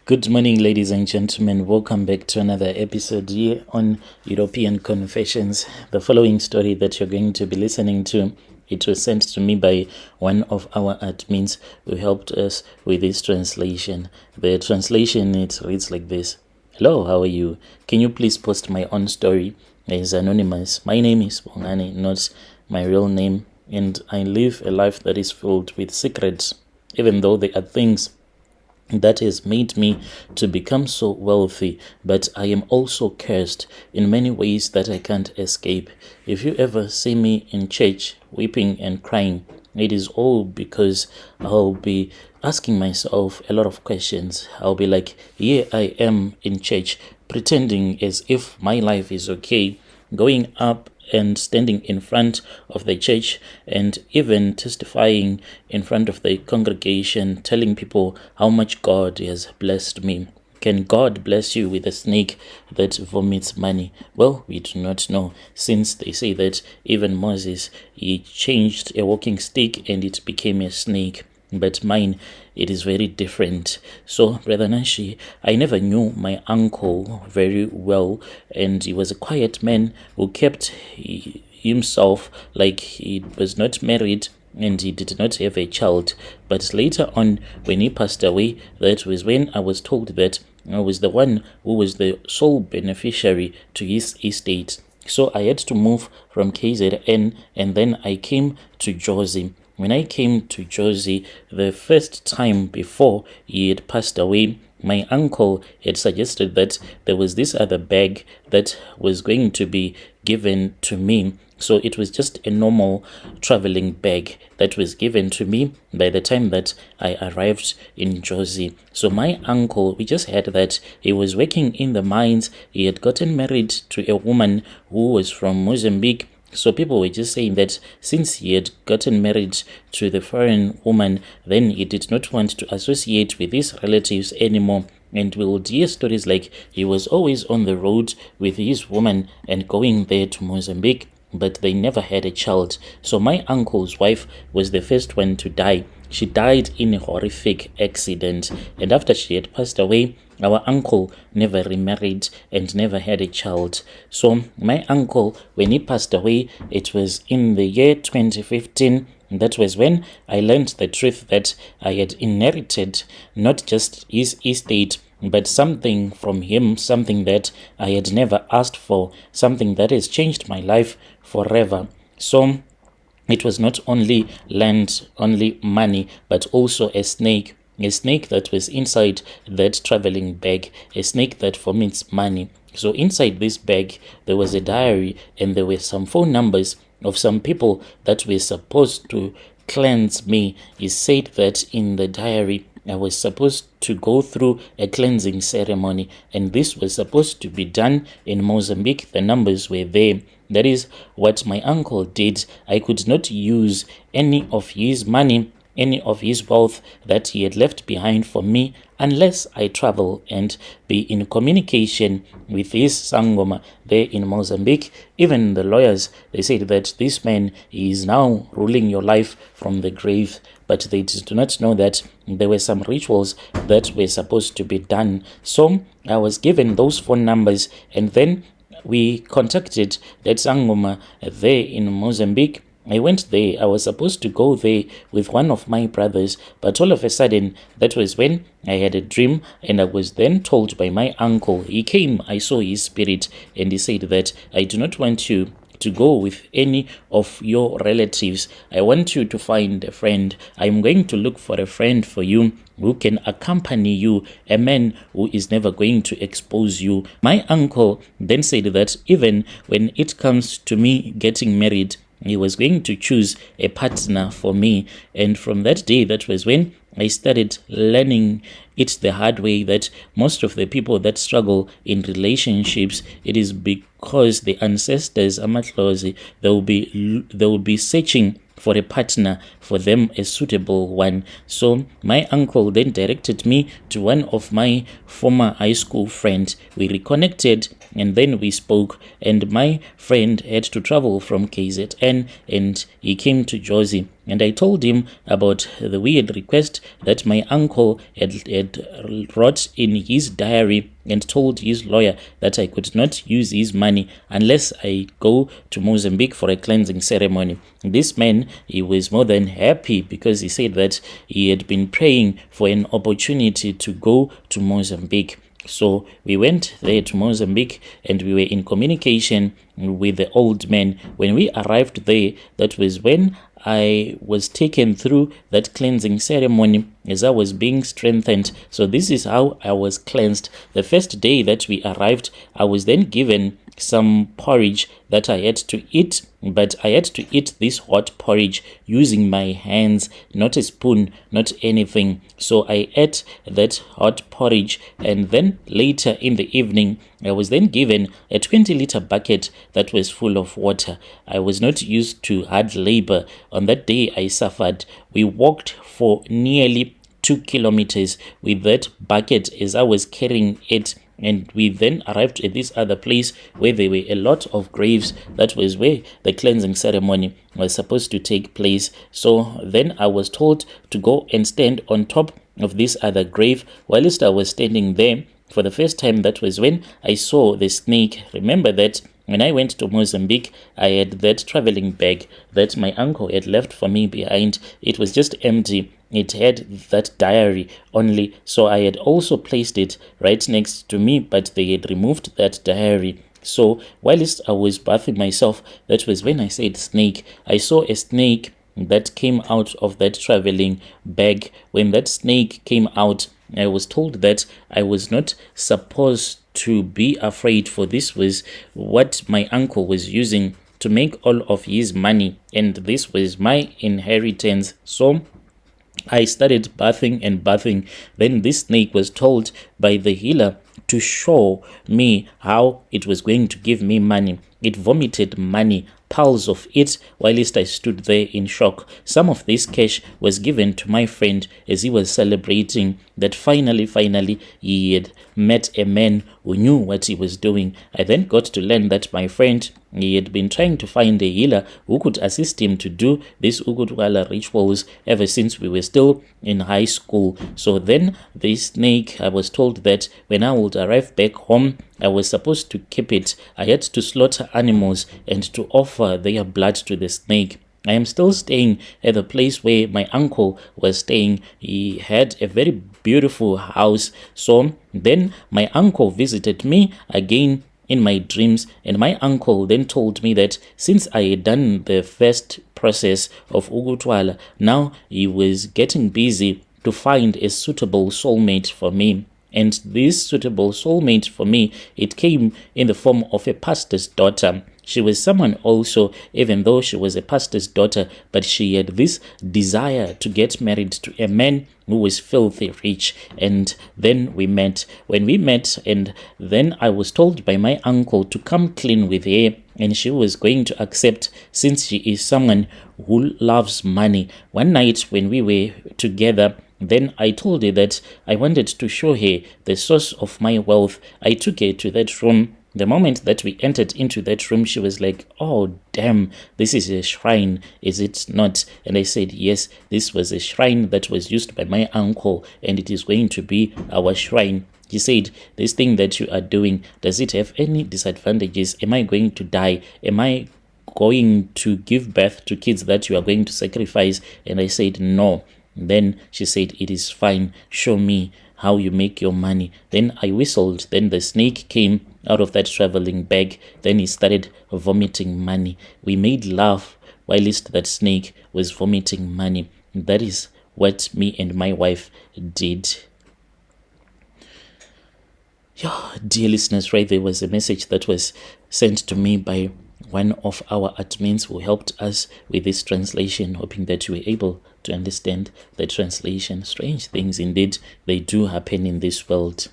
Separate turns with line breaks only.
Good morning, ladies and gentlemen. Welcome back to another episode here on European Confessions. The following story that you're going to be listening to, it was sent to me by one of our admins who helped us with this translation. The translation, it reads like this. Hello, how are you? Can you please post my own story? It's anonymous. My name is Bongani, not my real name, and I live a life that is filled with secrets, even though there are things that has made me to become so wealthy, but I am also cursed in many ways that I can't escape. If you ever see me in church weeping and crying, it is all because I'll be asking myself a lot of questions. I'll be like, here I am in church pretending as if my life is okay, going up and standing in front of the church and even testifying in front of the congregation, telling people how much God has blessed me. Can God bless you with a snake that vomits money? Well, we do not know, since they say that even Moses, he changed a walking stick and it became a snake. But mine, it is very different. So, Brother Nashi, I never knew my uncle very well, and he was a quiet man who kept himself like he was not married and he did not have a child. But later on, when he passed away, that was when I was told that I was the one who was the sole beneficiary to his estate. So I had to move from KZN, and then I came to Jersey. When I came to Jersey, the first time before he had passed away, my uncle had suggested that there was this other bag that was going to be given to me. So it was just a normal traveling bag that was given to me by the time that I arrived in Jersey. So my uncle, we just had that. He was working in the mines. He had gotten married to a woman who was from Mozambique. So people were just saying that since he had gotten married to the foreign woman, then he did not want to associate with his relatives anymore. And we would hear stories like he was always on the road with his woman and going there to Mozambique, but they never had a child. So my uncle's wife was the first one to die. She died in a horrific accident, and after she had passed away, our uncle never remarried and never had a child. So my uncle, when he passed away, it was in the year 2015. That was when I learned the truth that I had inherited not just his estate, but something from him, something that I had never asked for, something that has changed my life forever. So it was not only land, only money, but also a snake that was inside that traveling bag, a snake that vomits money. So inside this bag, there was a diary and there were some phone numbers of some people that were supposed to cleanse me. He said that in the diary, I was supposed to go through a cleansing ceremony, and this was supposed to be done in Mozambique. The numbers were there. That is what my uncle did. I could not use any of his money, any of his wealth that he had left behind for me, unless I travel and be in communication with his Sangoma there in Mozambique. Even the lawyers, they said that this man is now ruling your life from the grave, but they did not know that there were some rituals that were supposed to be done. So I was given those phone numbers, and then we contacted that Sangoma there in Mozambique. I went there. I was supposed to go there with one of my brothers, but all of a sudden, that was when I had a dream, and I was then told by my uncle. He came, I saw his spirit, and he said that I do not want you to go with any of your relatives. I want you to find a friend. I'm going to look for a friend for you who can accompany you, a man who is never going to expose you. My uncle then said that even when it comes to me getting married, he was going to choose a partner for me. And from that day, that was when I started learning it the hard way, that most of the people that struggle in relationships, it is because the ancestors, Amatlozi, they will be searching for a partner for them, a suitable one. So my uncle then directed me to one of my former high school friends. We reconnected and then we spoke, and my friend had to travel from KZN and he came to Jersey. and I told him about the weird request that my uncle had wrote in his diary and told his lawyer that I could not use his money unless I go to Mozambique for a cleansing ceremony. This man, he was more than happy because he said that he had been praying for an opportunity to go to Mozambique. So we went there to Mozambique and we were in communication with the old man. When we arrived there, that was when I was taken through that cleansing ceremony as I was being strengthened. So this is how I was cleansed. The first day that we arrived, I was then given some porridge that I had to eat, but I had to eat this hot porridge using my hands, not a spoon, not anything. So I ate that hot porridge, and then later in the evening I was then given a 20-liter bucket that was full of water. I was not used to hard labor. On that day I suffered. We walked for nearly 2 kilometers with that bucket as I was carrying it. And we then arrived at this other place where there were a lot of graves. That was where the cleansing ceremony was supposed to take place. So then I was told to go and stand on top of this other grave. Whilst I was standing there, for the first time, that was when I saw the snake. Remember that when I went to Mozambique, I had that traveling bag that my uncle had left for me behind. It was just empty. It had that diary only. So I had also placed it right next to me, but they had removed that diary. So whilst I was bathing myself, that was when I said snake. I saw a snake that came out of that traveling bag. When that snake came out, I was told that I was not supposed to be afraid, for this was what my uncle was using to make all of his money, and this was my inheritance. So I started bathing and bathing. Then this snake was told by the healer to show me how it was going to give me money. It vomited money, piles of it, whilst I stood there in shock. Some of this cash was given to my friend as he was celebrating that finally he had met a man who knew what he was doing. I then got to learn that my friend, he had been trying to find a healer who could assist him to do these UKUTHWALA rituals ever since we were still in high school. So then this snake, I was told that when I would arrive back home, I was supposed to keep it. I had to slaughter animals and to offer their blood to the snake. I am still staying at the place where my uncle was staying. He had a very beautiful house. So then my uncle visited me again in my dreams, and my uncle then told me that since I had done the first process of UKUTHWALA, now he was getting busy to find a suitable soulmate for me. And this suitable soulmate for me, it came in the form of a pastor's daughter. She was someone also, even though she was a pastor's daughter, but she had this desire to get married to a man who was filthy rich. And then we met. When we met, and then I was told by my uncle to come clean with her, and she was going to accept, since she is someone who loves money. One night when we were together, then I told her that I wanted to show her the source of my wealth. I took her to that room. The moment that we entered into that room, she was like, "Oh, damn, this is a shrine, is it not?" And I said, "Yes, this was a shrine that was used by my uncle, and it is going to be our shrine." He said, "This thing that you are doing, does it have any disadvantages? Am I going to die? Am I going to give birth to kids that you are going to sacrifice?" And I said, "No." Then she said, "It is fine. Show me how you make your money." Then I whistled. Then the snake came out of that traveling bag. Then he started vomiting money. We made love whilst that snake was vomiting money. That is what me and my wife did. Yeah, dear listeners, right there was a message that was sent to me by one of our admins who helped us with this translation, hoping that you were able to understand the translation. Strange things indeed, they do happen in this world.